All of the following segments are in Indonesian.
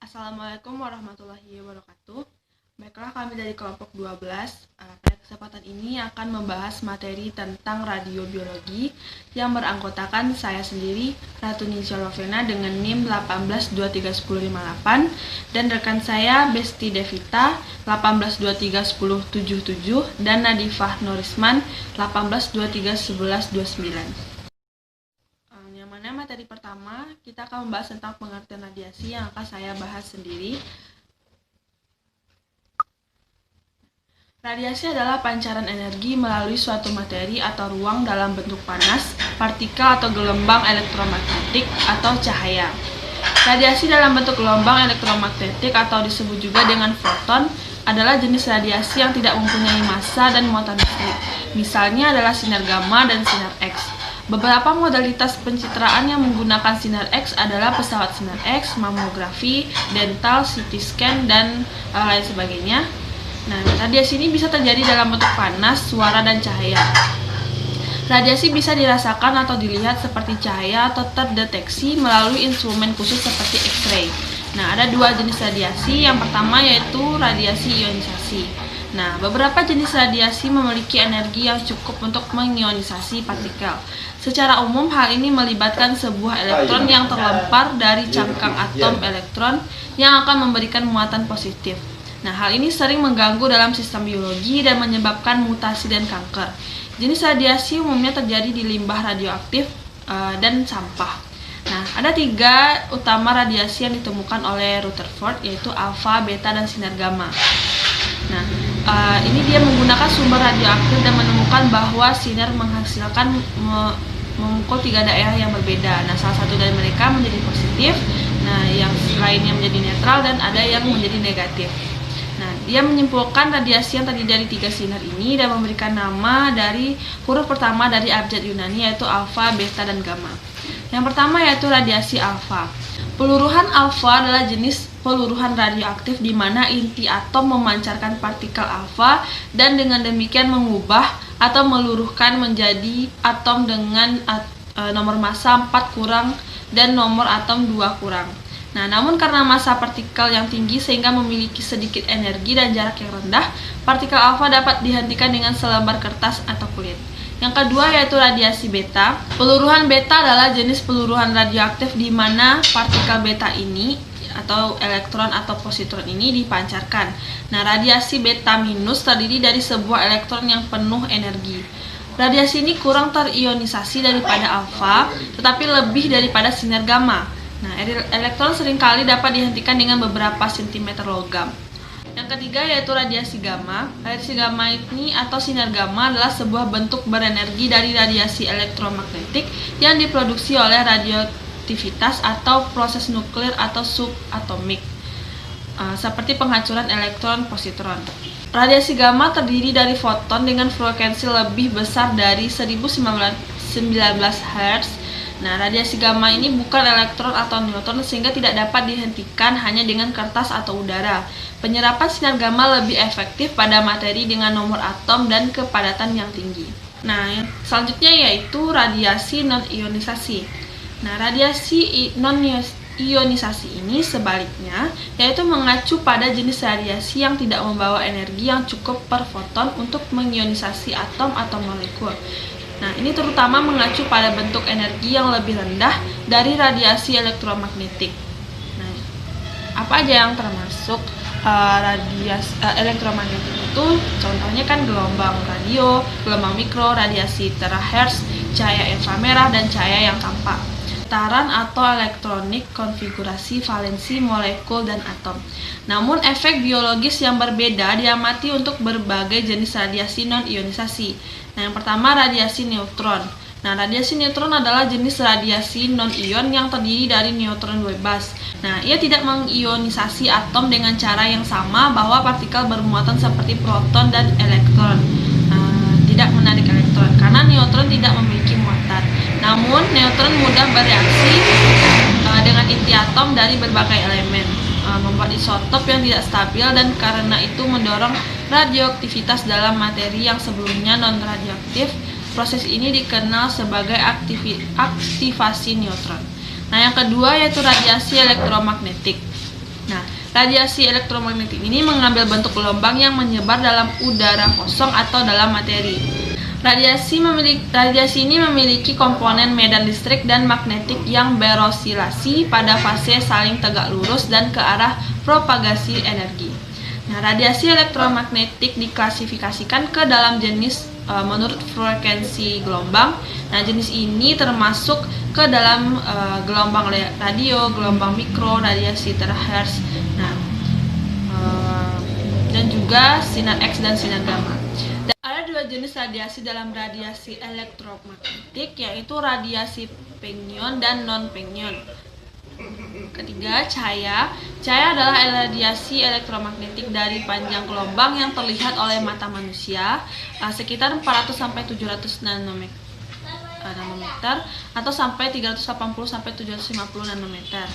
Assalamualaikum warahmatullahi wabarakatuh. Baiklah, kami dari kelompok 12 pada kesempatan ini akan membahas materi tentang radiobiologi yang beranggotakan saya sendiri, Ratu Nisha Lovena dengan NIM 1823158 dan rekan saya Besti Devita 1823177 dan Nadifah Norisman 1823129. Yang mana materi pertama kita akan membahas tentang pengertian radiasi yang akan saya bahas sendiri. Radiasi adalah pancaran energi melalui suatu materi atau ruang dalam bentuk panas, partikel atau gelombang elektromagnetik atau cahaya. Radiasi dalam bentuk gelombang elektromagnetik atau disebut juga dengan foton adalah jenis radiasi yang tidak mempunyai massa dan muatan listrik. Misalnya adalah sinar gamma dan sinar X. Beberapa modalitas pencitraan yang menggunakan sinar X adalah pesawat sinar X, mamografi, dental, CT scan, dan lain sebagainya. Nah, radiasi ini bisa terjadi dalam bentuk panas, suara, dan cahaya. Radiasi bisa dirasakan atau dilihat seperti cahaya atau terdeteksi melalui instrumen khusus seperti X-ray. Nah, ada dua jenis radiasi. Yang pertama yaitu radiasi ionisasi. Nah, beberapa jenis radiasi memiliki energi yang cukup untuk mengionisasi partikel. Secara umum, hal ini melibatkan sebuah elektron yang terlempar dari cangkang atom elektron yang akan memberikan muatan positif. Nah, hal ini sering mengganggu dalam sistem biologi dan menyebabkan mutasi dan kanker. Jenis radiasi umumnya terjadi di limbah radioaktif dan sampah. Nah, ada tiga utama radiasi yang ditemukan oleh Rutherford, yaitu alfa, beta, dan sinar gamma. Nah, ini dia menggunakan sumber radioaktif dan menemukan bahwa sinar menghasilkan memukul tiga daerah yang berbeda. Nah, salah satu dari mereka menjadi positif, nah yang lainnya menjadi netral, dan ada yang menjadi negatif. Nah, dia menyimpulkan radiasi yang terdiri dari tiga sinar ini dan memberikan nama dari huruf pertama dari abjad Yunani, yaitu alfa, beta, dan gamma. Yang pertama yaitu radiasi alfa. Peluruhan alfa adalah jenis peluruhan radioaktif di mana inti atom memancarkan partikel alfa dan dengan demikian mengubah atau meluruhkan menjadi atom dengan nomor massa 4 kurang dan nomor atom 2 kurang. Nah, namun karena massa partikel yang tinggi sehingga memiliki sedikit energi dan jarak yang rendah, partikel alfa dapat dihentikan dengan selembar kertas atau kulit. Yang kedua yaitu radiasi beta. Peluruhan beta adalah jenis peluruhan radioaktif di mana partikel beta ini atau elektron atau positron ini dipancarkan. Nah, radiasi beta minus terdiri dari sebuah elektron yang penuh energi. Radiasi ini kurang terionisasi daripada alfa, tetapi lebih daripada sinar gamma. Nah, elektron seringkali dapat dihentikan dengan beberapa sentimeter logam. Yang ketiga yaitu radiasi gamma. Radiasi gamma ini atau sinar gamma adalah sebuah bentuk berenergi dari radiasi elektromagnetik yang diproduksi oleh radioaktivitas atau proses nuklir atau subatomik, seperti penghancuran elektron positron. Radiasi gamma terdiri dari foton dengan frekuensi lebih besar dari 1019 Hz. Nah, radiasi gamma ini bukan elektron atau neutron sehingga tidak dapat dihentikan hanya dengan kertas atau udara. Penyerapan sinar gamma lebih efektif pada materi dengan nomor atom dan kepadatan yang tinggi. Nah, selanjutnya yaitu radiasi non-ionisasi. Nah, radiasi non-ionisasi ini sebaliknya yaitu mengacu pada jenis radiasi yang tidak membawa energi yang cukup per foton untuk mengionisasi atom atau molekul. Nah, ini terutama mengacu pada bentuk energi yang lebih rendah dari radiasi elektromagnetik. Nah, apa aja yang termasuk radiasi elektromagnetik itu? Contohnya kan gelombang radio, gelombang mikro, radiasi terahertz, cahaya inframerah, dan cahaya yang tampak. Getaran atau elektronik, konfigurasi valensi molekul dan atom. Namun efek biologis yang berbeda diamati untuk berbagai jenis radiasi non-ionisasi. Nah, yang pertama radiasi neutron. Nah, radiasi neutron adalah jenis radiasi non-ion yang terdiri dari neutron bebas. Nah, ia tidak mengionisasi atom dengan cara yang sama bahwa partikel bermuatan seperti proton dan elektron. Tidak menarik elektron karena neutron tidak memiliki muatan. Namun, neutron mudah bereaksi dengan inti atom dari berbagai elemen, membuat isotop yang tidak stabil dan karena itu mendorong radioaktivitas dalam materi yang sebelumnya non-radioaktif. Proses ini dikenal sebagai aktivasi neutron. Nah, yang kedua yaitu radiasi elektromagnetik. Nah, Radiasi elektromagnetik ini mengambil bentuk gelombang yang menyebar dalam udara kosong atau dalam materi. Radiasi ini memiliki komponen medan listrik dan magnetik yang berosilasi pada fase saling tegak lurus dan ke arah propagasi energi. Nah, radiasi elektromagnetik diklasifikasikan ke dalam jenis menurut frekuensi gelombang. Nah, jenis ini termasuk ke dalam gelombang radio, gelombang mikro, radiasi terahertz, dan juga sinar X dan sinar gamma. Dan ada dua jenis radiasi dalam radiasi elektromagnetik, yaitu radiasi pengion dan non-pengion. Ketiga, cahaya. Cahaya adalah radiasi elektromagnetik dari panjang gelombang yang terlihat oleh mata manusia, sekitar 400 sampai 700 nanometer atau sampai 380 sampai 750 nanometer.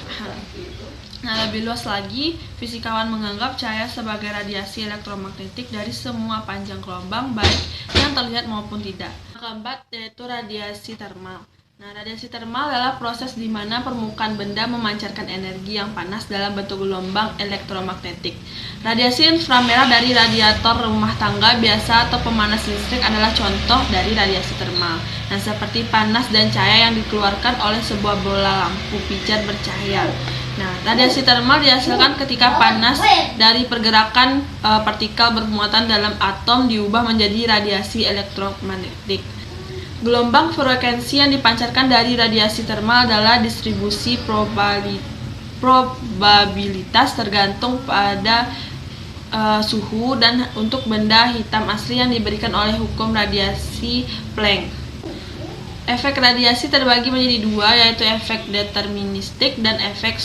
Nah, lebih luas lagi, fisikawan menganggap cahaya sebagai radiasi elektromagnetik dari semua panjang gelombang, baik yang terlihat maupun tidak. Keempat, yaitu radiasi termal. Nah, radiasi termal adalah proses di mana permukaan benda memancarkan energi yang panas dalam bentuk gelombang elektromagnetik. Radiasi inframerah dari radiator rumah tangga biasa atau pemanas listrik adalah contoh dari radiasi termal. Nah, seperti panas dan cahaya yang dikeluarkan oleh sebuah bola lampu pijar bercahaya. Nah, radiasi termal dihasilkan ketika panas dari pergerakan partikel bermuatan dalam atom diubah menjadi radiasi elektromagnetik. Gelombang frekuensi yang dipancarkan dari radiasi termal adalah distribusi probabilitas tergantung pada suhu dan untuk benda hitam asli yang diberikan oleh hukum radiasi Planck. Efek radiasi terbagi menjadi dua, yaitu efek deterministik dan efek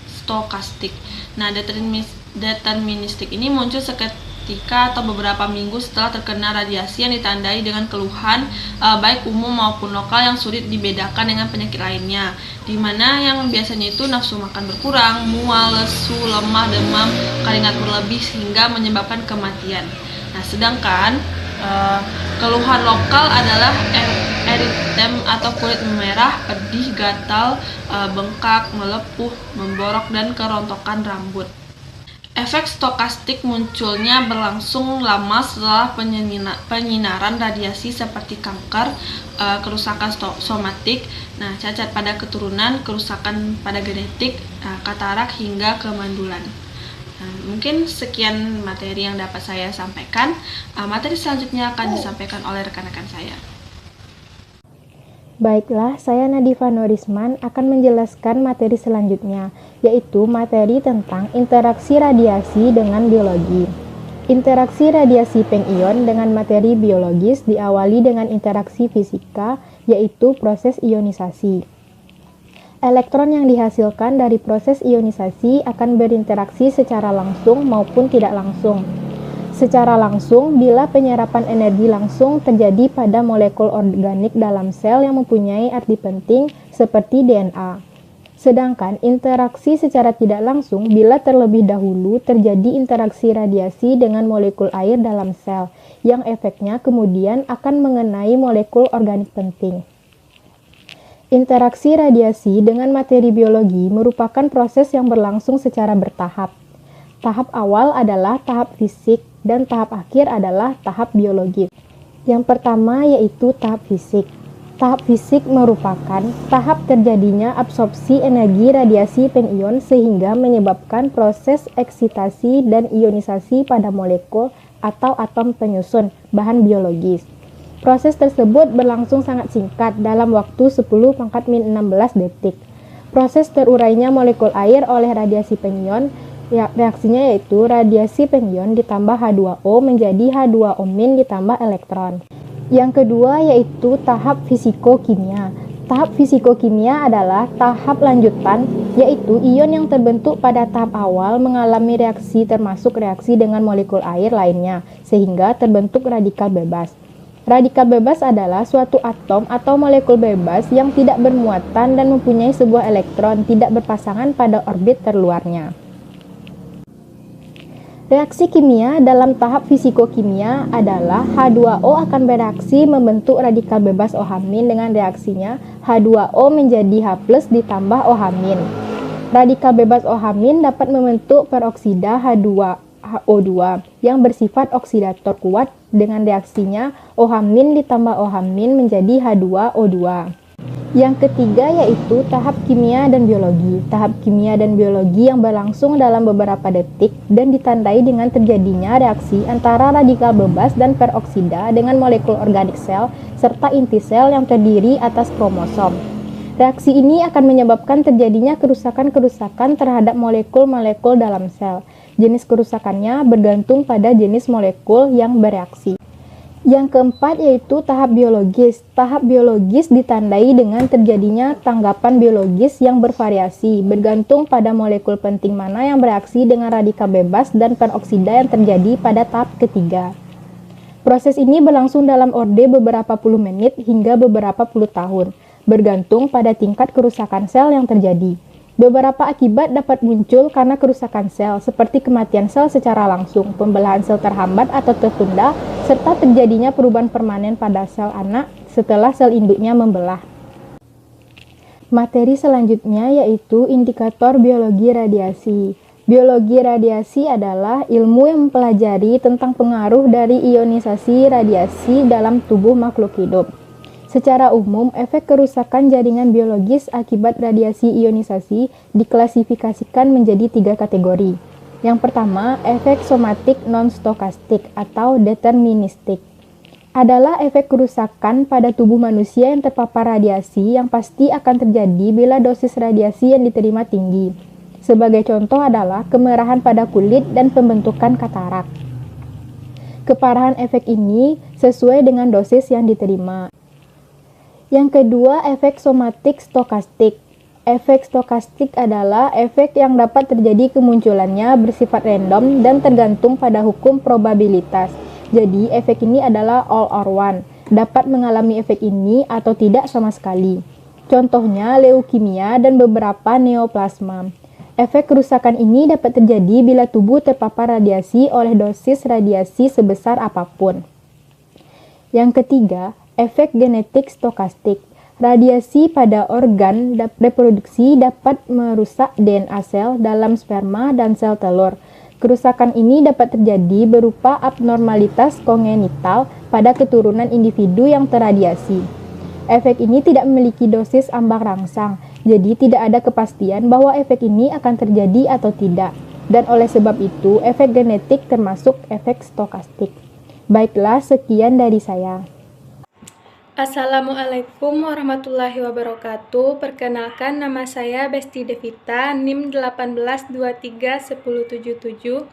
stokastik. Nah, deterministik ini muncul ketika atau beberapa minggu setelah terkena radiasi yang ditandai dengan keluhan baik umum maupun lokal yang sulit dibedakan dengan penyakit lainnya, di mana yang biasanya itu nafsu makan berkurang, mual, lesu, lemah, demam, keringat berlebih sehingga menyebabkan kematian. Nah, sedangkan keluhan lokal adalah eritem atau kulit merah, pedih, gatal, bengkak, melepuh, memborok, dan kerontokan rambut. Efek stokastik munculnya berlangsung lama setelah penyinaran radiasi seperti kanker, kerusakan somatik, cacat pada keturunan, kerusakan pada genetik, katarak, hingga kemandulan. Mungkin sekian materi yang dapat saya sampaikan. Materi selanjutnya akan disampaikan oleh rekan-rekan saya. Baiklah, saya Nadifa Nurisman akan menjelaskan materi selanjutnya, yaitu materi tentang interaksi radiasi dengan biologi. Interaksi radiasi pengion dengan materi biologis diawali dengan interaksi fisika, yaitu proses ionisasi. Elektron yang dihasilkan dari proses ionisasi akan berinteraksi secara langsung maupun tidak langsung. Secara langsung, bila penyerapan energi langsung terjadi pada molekul organik dalam sel yang mempunyai arti penting seperti DNA. Sedangkan interaksi secara tidak langsung bila terlebih dahulu terjadi interaksi radiasi dengan molekul air dalam sel, yang efeknya kemudian akan mengenai molekul organik penting. Interaksi radiasi dengan materi biologi merupakan proses yang berlangsung secara bertahap. Tahap awal adalah tahap fisik dan tahap akhir adalah tahap biologis. Yang pertama yaitu tahap fisik. Tahap fisik merupakan tahap terjadinya absorpsi energi radiasi pengion sehingga menyebabkan proses eksitasi dan ionisasi pada molekul atau atom penyusun bahan biologis. Proses tersebut berlangsung sangat singkat dalam waktu 10⁻⁻16 detik. Proses terurainya molekul air oleh radiasi pengion, reaksinya yaitu radiasi pengion ditambah H2O menjadi H2O- ditambah elektron. Yang kedua yaitu tahap fisikokimia. Tahap fisikokimia adalah tahap lanjutan, yaitu ion yang terbentuk pada tahap awal mengalami reaksi termasuk reaksi dengan molekul air lainnya, sehingga terbentuk radikal bebas. Radikal bebas adalah suatu atom atau molekul bebas yang tidak bermuatan dan mempunyai sebuah elektron tidak berpasangan pada orbit terluarnya. Reaksi kimia dalam tahap fisikokimia adalah H2O akan bereaksi membentuk radikal bebas OH- dengan reaksinya H2O menjadi H+ ditambah OH-. Radikal bebas OH- dapat membentuk peroksida H2HO2 yang bersifat oksidator kuat. Dengan reaksinya OH- ditambah OH- menjadi H2O2. Yang ketiga yaitu tahap kimia dan biologi. Tahap kimia dan biologi yang berlangsung dalam beberapa detik dan ditandai dengan terjadinya reaksi antara radikal bebas dan peroksida dengan molekul organik sel serta inti sel yang terdiri atas kromosom. Reaksi ini akan menyebabkan terjadinya kerusakan-kerusakan terhadap molekul-molekul dalam sel. Jenis kerusakannya bergantung pada jenis molekul yang bereaksi. Yang keempat yaitu tahap biologis. Tahap biologis ditandai dengan terjadinya tanggapan biologis yang bervariasi, bergantung pada molekul penting mana yang bereaksi dengan radikal bebas dan peroksida yang terjadi pada tahap ketiga. Proses ini berlangsung dalam orde beberapa puluh menit hingga beberapa puluh tahun, bergantung pada tingkat kerusakan sel yang terjadi. Beberapa akibat dapat muncul karena kerusakan sel, seperti kematian sel secara langsung, pembelahan sel terhambat atau tertunda, serta terjadinya perubahan permanen pada sel anak setelah sel induknya membelah. Materi selanjutnya yaitu indikator biologi radiasi. Biologi radiasi adalah ilmu yang mempelajari tentang pengaruh dari ionisasi radiasi dalam tubuh makhluk hidup. Secara umum, efek kerusakan jaringan biologis akibat radiasi ionisasi diklasifikasikan menjadi 3 kategori. Yang pertama, efek somatik non-stokastik atau deterministik. Adalah efek kerusakan pada tubuh manusia yang terpapar radiasi yang pasti akan terjadi bila dosis radiasi yang diterima tinggi. Sebagai contoh adalah kemerahan pada kulit dan pembentukan katarak. Keparahan efek ini sesuai dengan dosis yang diterima. Yang kedua, efek somatik stokastik. Efek stokastik adalah efek yang dapat terjadi kemunculannya bersifat random dan tergantung pada hukum probabilitas. Jadi, efek ini adalah all or one. Dapat mengalami efek ini atau tidak sama sekali. Contohnya, leukemia dan beberapa neoplasma. Efek kerusakan ini dapat terjadi bila tubuh terpapar radiasi oleh dosis radiasi sebesar apapun. Yang ketiga, efek genetik stokastik. Radiasi pada organ reproduksi dapat merusak DNA sel dalam sperma dan sel telur. Kerusakan ini dapat terjadi berupa abnormalitas kongenital pada keturunan individu yang terradiasi. Efek ini tidak memiliki dosis ambang rangsang, jadi tidak ada kepastian bahwa efek ini akan terjadi atau tidak. Dan oleh sebab itu, efek genetik termasuk efek stokastik. Baiklah, sekian dari saya. Assalamualaikum warahmatullahi wabarakatuh. Perkenalkan, nama saya Besti Devita, NIM 18231077.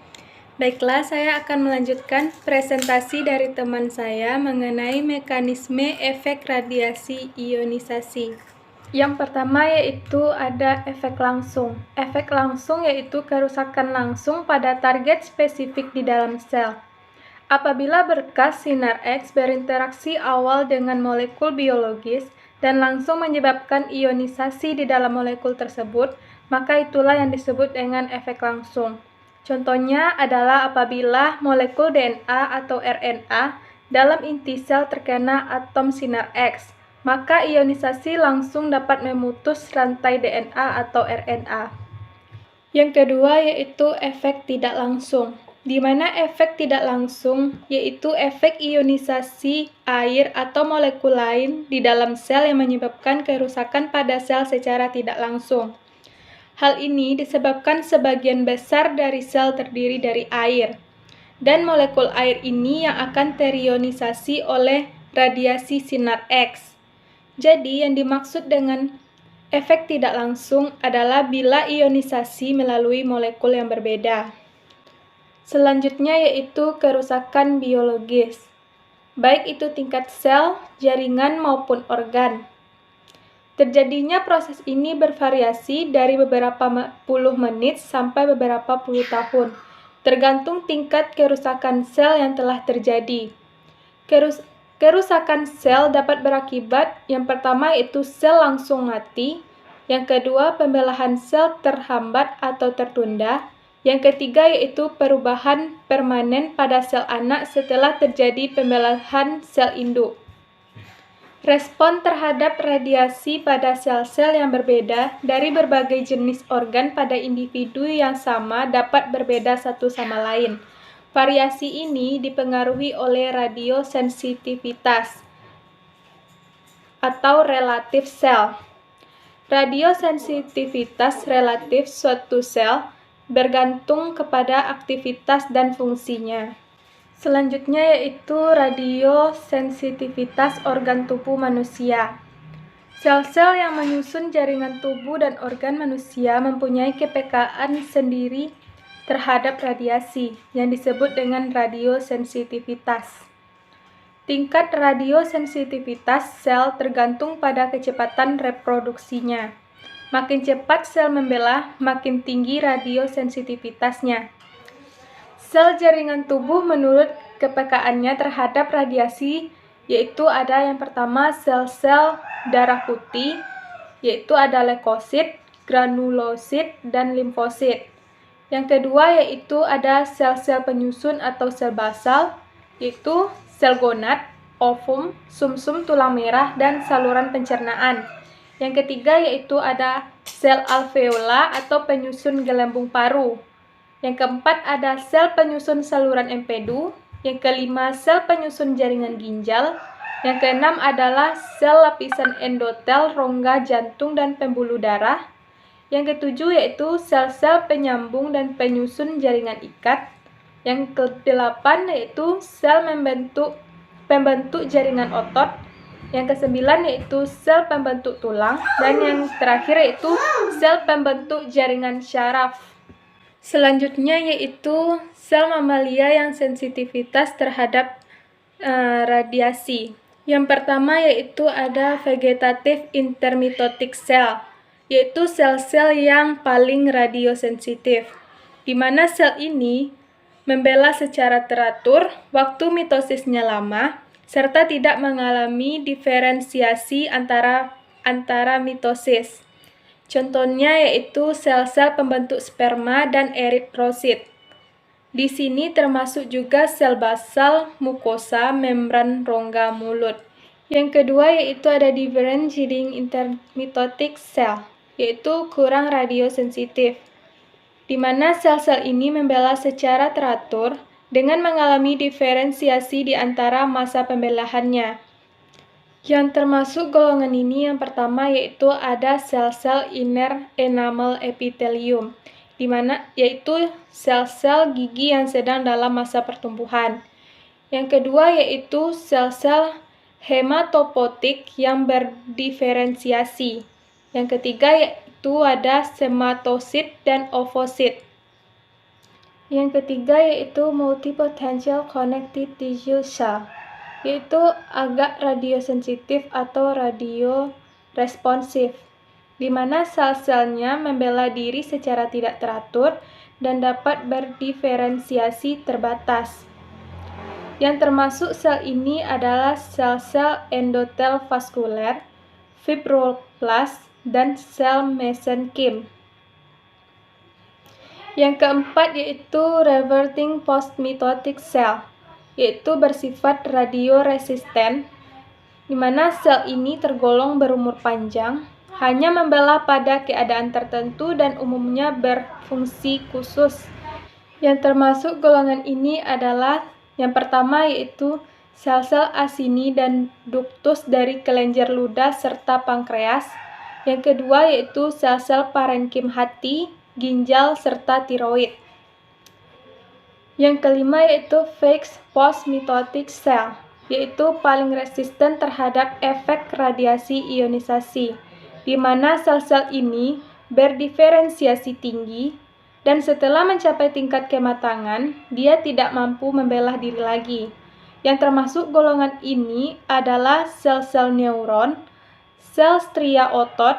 Baiklah, saya akan melanjutkan presentasi dari teman saya mengenai mekanisme efek radiasi ionisasi. Yang pertama yaitu ada efek langsung. Efek langsung yaitu kerusakan langsung pada target spesifik di dalam sel. Apabila berkas sinar X berinteraksi awal dengan molekul biologis dan langsung menyebabkan ionisasi di dalam molekul tersebut, maka itulah yang disebut dengan efek langsung. Contohnya adalah apabila molekul DNA atau RNA dalam inti sel terkena atom sinar X, maka ionisasi langsung dapat memutus rantai DNA atau RNA. Yang kedua yaitu efek tidak langsung, di mana efek tidak langsung yaitu efek ionisasi air atau molekul lain di dalam sel yang menyebabkan kerusakan pada sel secara tidak langsung. Hal ini disebabkan sebagian besar dari sel terdiri dari air, dan molekul air ini yang akan terionisasi oleh radiasi sinar X. Jadi, yang dimaksud dengan efek tidak langsung adalah bila ionisasi melalui molekul yang berbeda. Selanjutnya yaitu kerusakan biologis, baik itu tingkat sel, jaringan maupun organ. Terjadinya proses ini bervariasi dari beberapa puluh menit sampai beberapa puluh tahun, tergantung tingkat kerusakan sel yang telah terjadi. Kerusakan sel dapat berakibat yang pertama yaitu sel langsung mati, yang kedua pembelahan sel terhambat atau tertunda, yang ketiga yaitu perubahan permanen pada sel anak setelah terjadi pembelahan sel induk. Respon terhadap radiasi pada sel-sel yang berbeda dari berbagai jenis organ pada individu yang sama dapat berbeda satu sama lain. Variasi ini dipengaruhi oleh radiosensitivitas atau relatif sel. Radiosensitivitas relatif suatu sel bergantung kepada aktivitas dan fungsinya. Selanjutnya yaitu radiosensitivitas organ tubuh manusia. Sel-sel yang menyusun jaringan tubuh dan organ manusia mempunyai kepekaan sendiri terhadap radiasi yang disebut dengan radiosensitivitas. Tingkat radiosensitivitas sel tergantung pada kecepatan reproduksinya. Makin cepat sel membelah, makin tinggi radiosensitivitasnya. Sel jaringan tubuh menurut kepekaannya terhadap radiasi yaitu ada yang pertama sel-sel darah putih, yaitu ada leukosit, granulosit, dan limfosit. Yang kedua yaitu ada sel-sel penyusun atau sel basal, yaitu sel gonad, ovum, sumsum tulang merah, dan saluran pencernaan. Yang ketiga yaitu ada sel alveola atau penyusun gelembung paru. Yang keempat ada sel penyusun saluran empedu. Yang kelima sel penyusun jaringan ginjal. Yang keenam adalah sel lapisan endotel, rongga jantung dan pembuluh darah. Yang ketujuh yaitu sel-sel penyambung dan penyusun jaringan ikat. Yang kedelapan yaitu sel pembentuk jaringan otot. Yang kesembilan yaitu sel pembentuk tulang. Dan yang terakhir yaitu sel pembentuk jaringan syaraf. Selanjutnya yaitu sel mamalia yang sensitivitas terhadap radiasi. Yang pertama yaitu ada vegetative intermitotic cell, yaitu sel-sel yang paling radiosensitif, di mana sel ini membela secara teratur, waktu mitosisnya lama, serta tidak mengalami diferensiasi antara mitosis. Contohnya yaitu sel-sel pembentuk sperma dan eritrosit. Di sini termasuk juga sel basal, mukosa, membran rongga mulut. Yang kedua yaitu ada differentiating intermitotic cell, yaitu kurang radiosensitif, di mana sel-sel ini membela secara teratur dengan mengalami diferensiasi di antara masa pembelahannya. Yang termasuk golongan ini yang pertama yaitu ada sel-sel inner enamel epithelium, di mana yaitu sel-sel gigi yang sedang dalam masa pertumbuhan. Yang kedua yaitu sel-sel hematopoietik yang berdiferensiasi. Yang ketiga yaitu ada sematosit dan ovosit. Yang ketiga yaitu multipotential connective tissue cell, yaitu agak radiosensitif atau radioresponsif, di mana sel-selnya membela diri secara tidak teratur dan dapat berdiferensiasi terbatas. Yang termasuk sel ini adalah sel-sel endotel vaskuler, fibroblast, dan sel mesenkim. Yang keempat yaitu reverting postmitotic cell, yaitu bersifat radioresisten, di mana sel ini tergolong berumur panjang, hanya membela pada keadaan tertentu dan umumnya berfungsi khusus. Yang termasuk golongan ini adalah yang pertama yaitu sel-sel asini dan ductus dari kelenjar ludah serta pankreas. Yang kedua yaitu sel-sel parenkim hati, ginjal, serta tiroid. Yang kelima yaitu fixed postmitotic cell, yaitu paling resisten terhadap efek radiasi ionisasi, di mana sel-sel ini berdiferensiasi tinggi dan setelah mencapai tingkat kematangan, dia tidak mampu membela diri lagi. Yang termasuk golongan ini adalah sel-sel neuron, sel stria otot,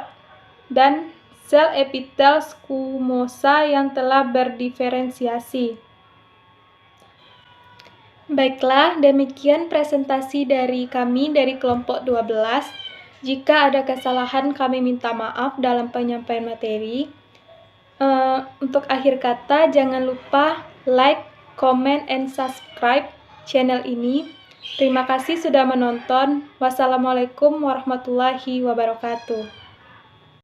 dan sel epitel squamosa yang telah berdiferensiasi. Baiklah, demikian presentasi dari kami dari kelompok 12. Jika ada kesalahan kami minta maaf dalam penyampaian materi. Untuk akhir kata, jangan lupa like, comment, and subscribe channel ini Terima kasih sudah menonton. Wassalamualaikum warahmatullahi wabarakatuh.